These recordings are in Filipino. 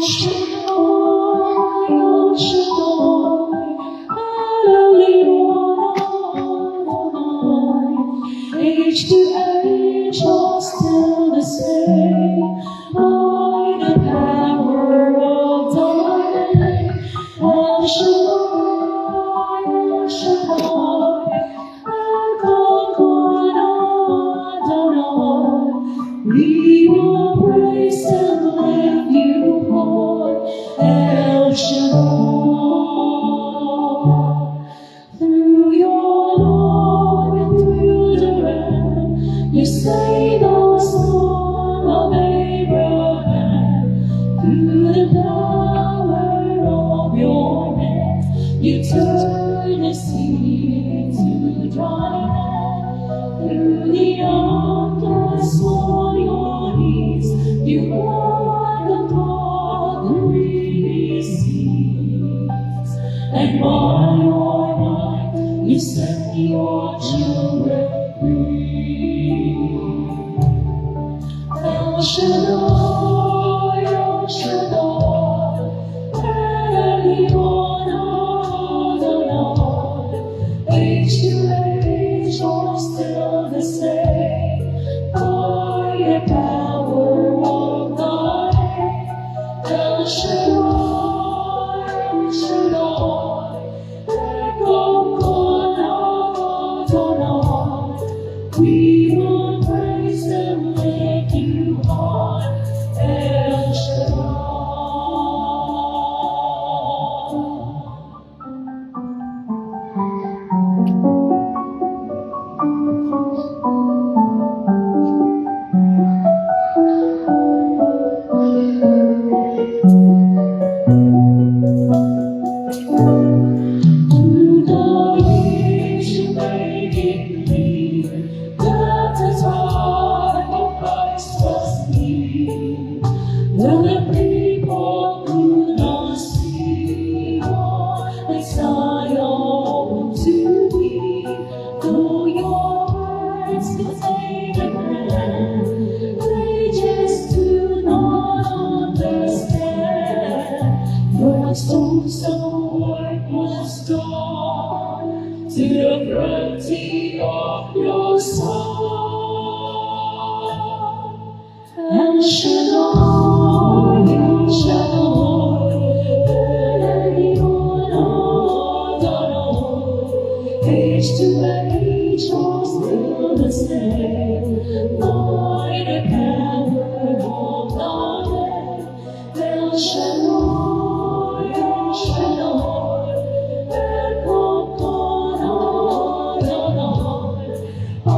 Age to age, all still the same. By the power of the Lord, El Shaddai, El Shaddai, El Adonai. We will praise and lift you high, El Shaddai. Through your love and through the Lamb, you saved the son of Abraham. Through the power of your hands, you turned the sea into dry land. Through the darkness on your knees, you walked upon the reedy seas. And by your might, you set your children free. El Shaddai, El Shaddai, Elyon Adonai. Age to age, all still the same. By the power of God, El Shaddai, El Shaddai, we will praise and lift you high, El Shaddai. Through the years you made it clear that the time of Christ was near. When the people could not see what Zion to be, though your words could take a hand, they just do not understand. Your stones of work was done to the plenty of your son. El Shaddai, El Shaddai, Elyon Adonai. Age to age, all still the same. By the power of the Lamb, El Shaddai, El Shaddai, I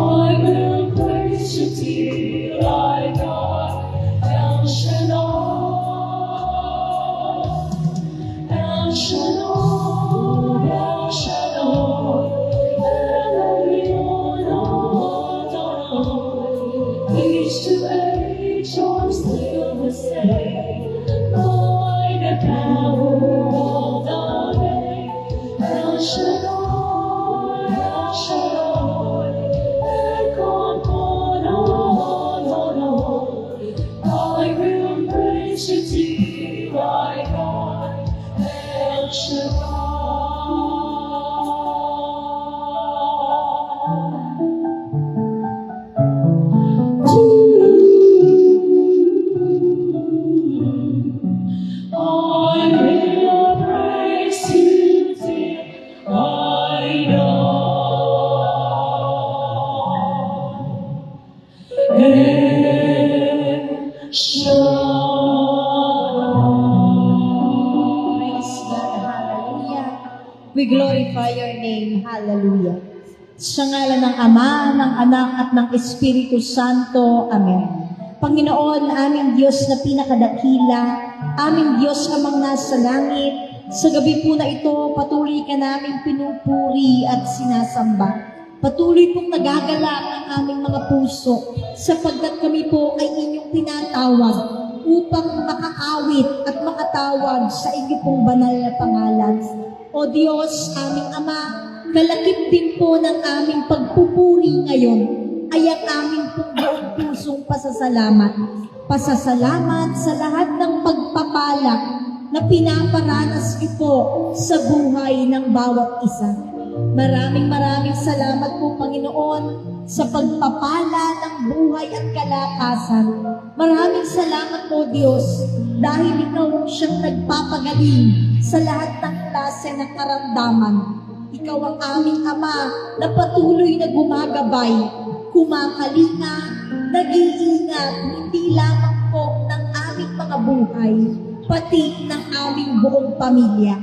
will praise you till I die, El Shaddai, El Shaddai, El Shaddai, Elyon Adonai. Age to age, all still the same. By the power of the name, El Shaddai, El Shaddai. I will praise you till I die, El Shaddai. I will praise you till I die. El Shaddai. Praise God. Hallelujah. We glorify your name. Hallelujah. Sa ngalan ng Ama, ng Anak, at ng Espiritu Santo. Amen. Panginoon, aming Diyos na pinakadakila, aming Diyos amang nasa langit, sa gabi po na ito, patuloy ka naming pinupuri at sinasamba. Patuloy pong nagagalak ang aming mga puso, sapagkat kami po ay inyong tinatawag upang makaawit at makatawag sa inyong pong banal na pangalan. O Diyos, aming Ama, kalakip din po ng aming pagpupuri ngayon ay ang aming pong buong pusong pasasalamat. Pasasalamat sa lahat ng pagpapala na pinaparanas niyo po sa buhay ng bawat isa. Maraming salamat po, Panginoon, sa pagpapala ng buhay at kalakasan. Maraming salamat po, Diyos, dahil Ikaw ang siyang nagpapagaling sa lahat ng klase ng karamdaman. Ikaw ang aming Ama na patuloy na gumagabay, kumakalinga, nag-iingat, hindi lamang po ng aming mga buhay, pati ng aming buong pamilya.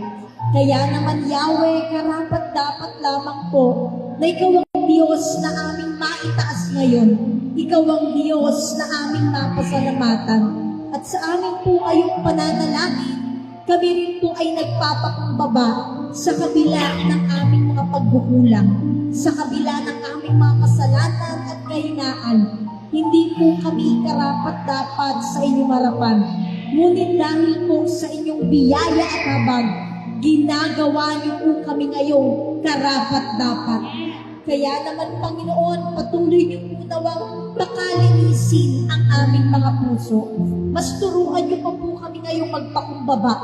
Kaya naman, Yahweh, karapat-dapat lamang po na Ikaw ang Diyos na aming maitaas ngayon. Ikaw ang Diyos na aming mapasalamatan. At sa amin po ayong pananalangin, kami rin po ay nagpapakumbaba sa kabila ng aming mga pagkukulang, sa kabila ng aming mga kasalanan at kahinaan. Hindi po kami karapat-dapat sa inyong harapan. Ngunit dahil po sa inyong biyaya at habag, ginagawa niyo po kami ngayong karapat-dapat. Kaya naman, Panginoon, patuloy niyo po nawang pakalinisin ang aming mga puso. Mas turuan niyo pa po kami ngayong magpakumbaba,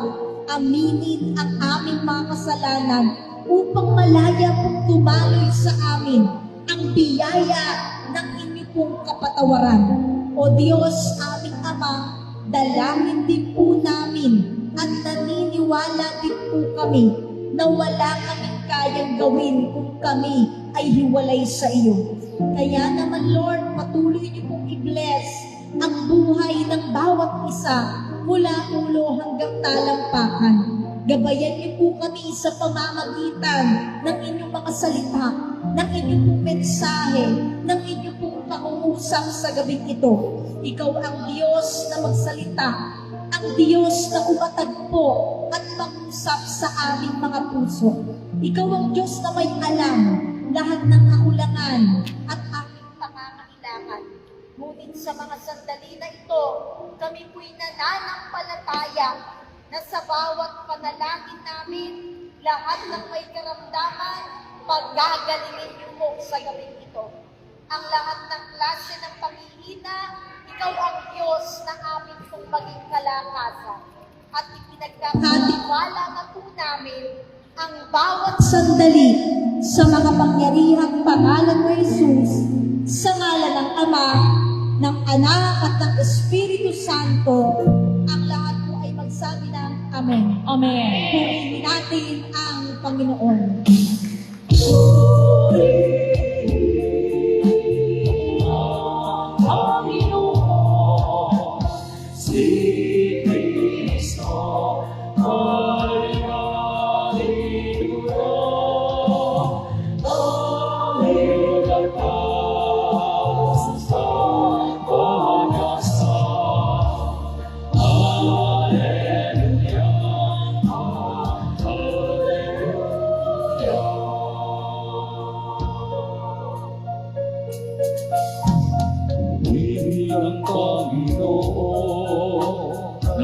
aminin ang aming mga kasalanan upang malaya pong tumaloy sa amin ang biyaya ng inyong pong kapatawaran. O Diyos, aming Ama, dalangin din po namin at naniniwala din po kami na wala kaming kayang gawin kung kami ay hiwalay sa iyo. Kaya naman, Lord, patuloy niyo pong i-bless ang buhay ng bawat isa mula ulo hanggang talampakan. Gabayan niyo po kami sa pamamagitan ng inyong mga salita, ng inyong pong mensahe, ng inyong pong pangungusap sa gabing ito. Ikaw ang Diyos na magsalita, ang Diyos na umatagpo at mag-usap sa aming mga puso. Ikaw ang Diyos na may alam lahat ng kakulangan at aming pangangailangan. Ngunit sa mga sandali na ito, kami po'y nananampalataya na sa bawat panalangin namin, lahat ng may karamdaman, pagagalingin niyo po sa gabing ito. Ang lahat ng klase ng pangihina, Ikaw ang Diyos na aming pong maging kalakasan. At ipinagkakatiwala na po namin ang bawat sandali sa mga pangyarihang pangalan ng Jesus, sa ngalan ng Ama, ng Anak at ng Espiritu Santo. Ang lahat po ay magsabi ng Amen. Amen. Purihin natin ang Panginoon. Ang Panginoon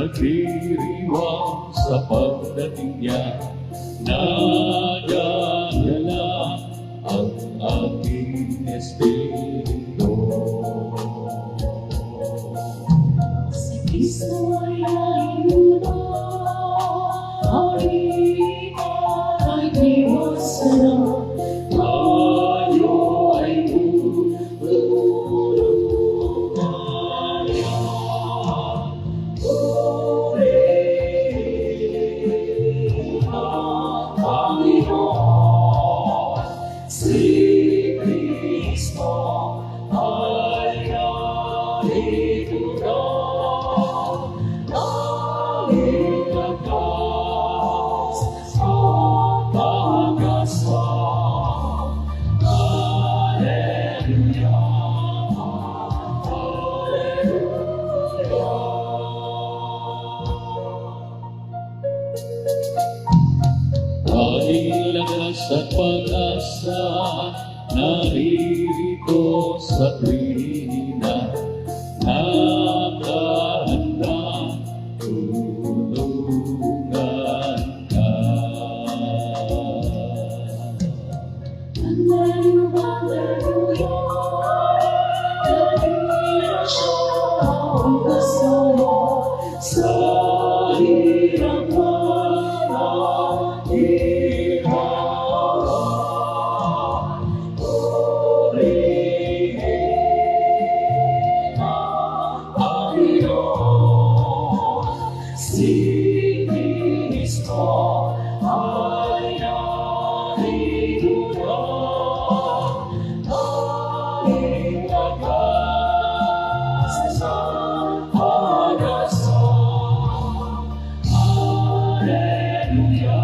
nagdiriwang sa pagdating niya, nadadala ang aking espiritu. Si Kristo ay ayuda, halina ay iwasan na, tayo ay Dahil lakas at pag-asa naririto sa tuwina, nakahanda tulungan ka. Hallelujah, hallelujah. akong kasama sa hirap at ginhawa. Purihin ang Panginoon, si Kristo ay narito na. Tanging pag-asa sa pag-asa. Hallelujah,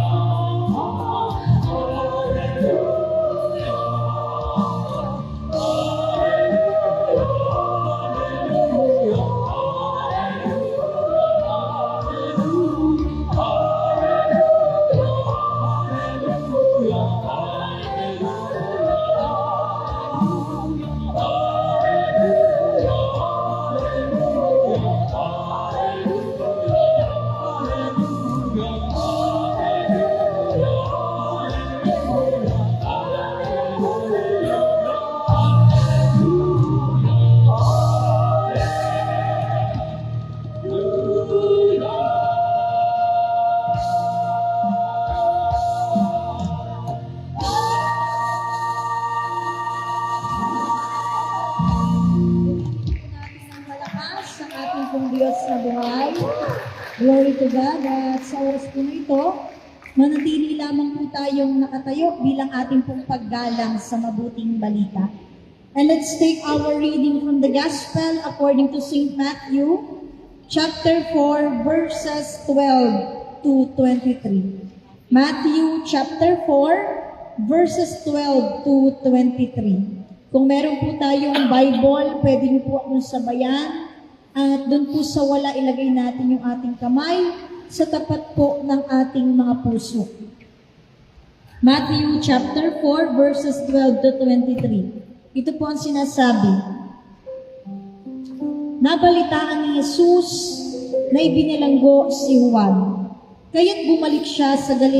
Ang malakas sa ating pong Diyos na buhay. Glory to God. At sa oras po na ito, manatili lamang po tayong nakatayo bilang ating pong paggalang sa mabuting balita. And let's take our reading from the Gospel according to St. Matthew, chapter 4, verses 12 to 23. Matthew chapter 4, verses 12 to 23. Kung meron po tayong Bible, pwede niyo po akong sabayan. At doon po sa wala, ilagay natin yung ating kamay sa tapat po ng ating mga puso. Matthew chapter 4, verses 12 to 23. Ito po ang sinasabi. Nabalitaan ni Jesus na ibinilanggo si Juan. Kaya't bumalik siya sa Galilea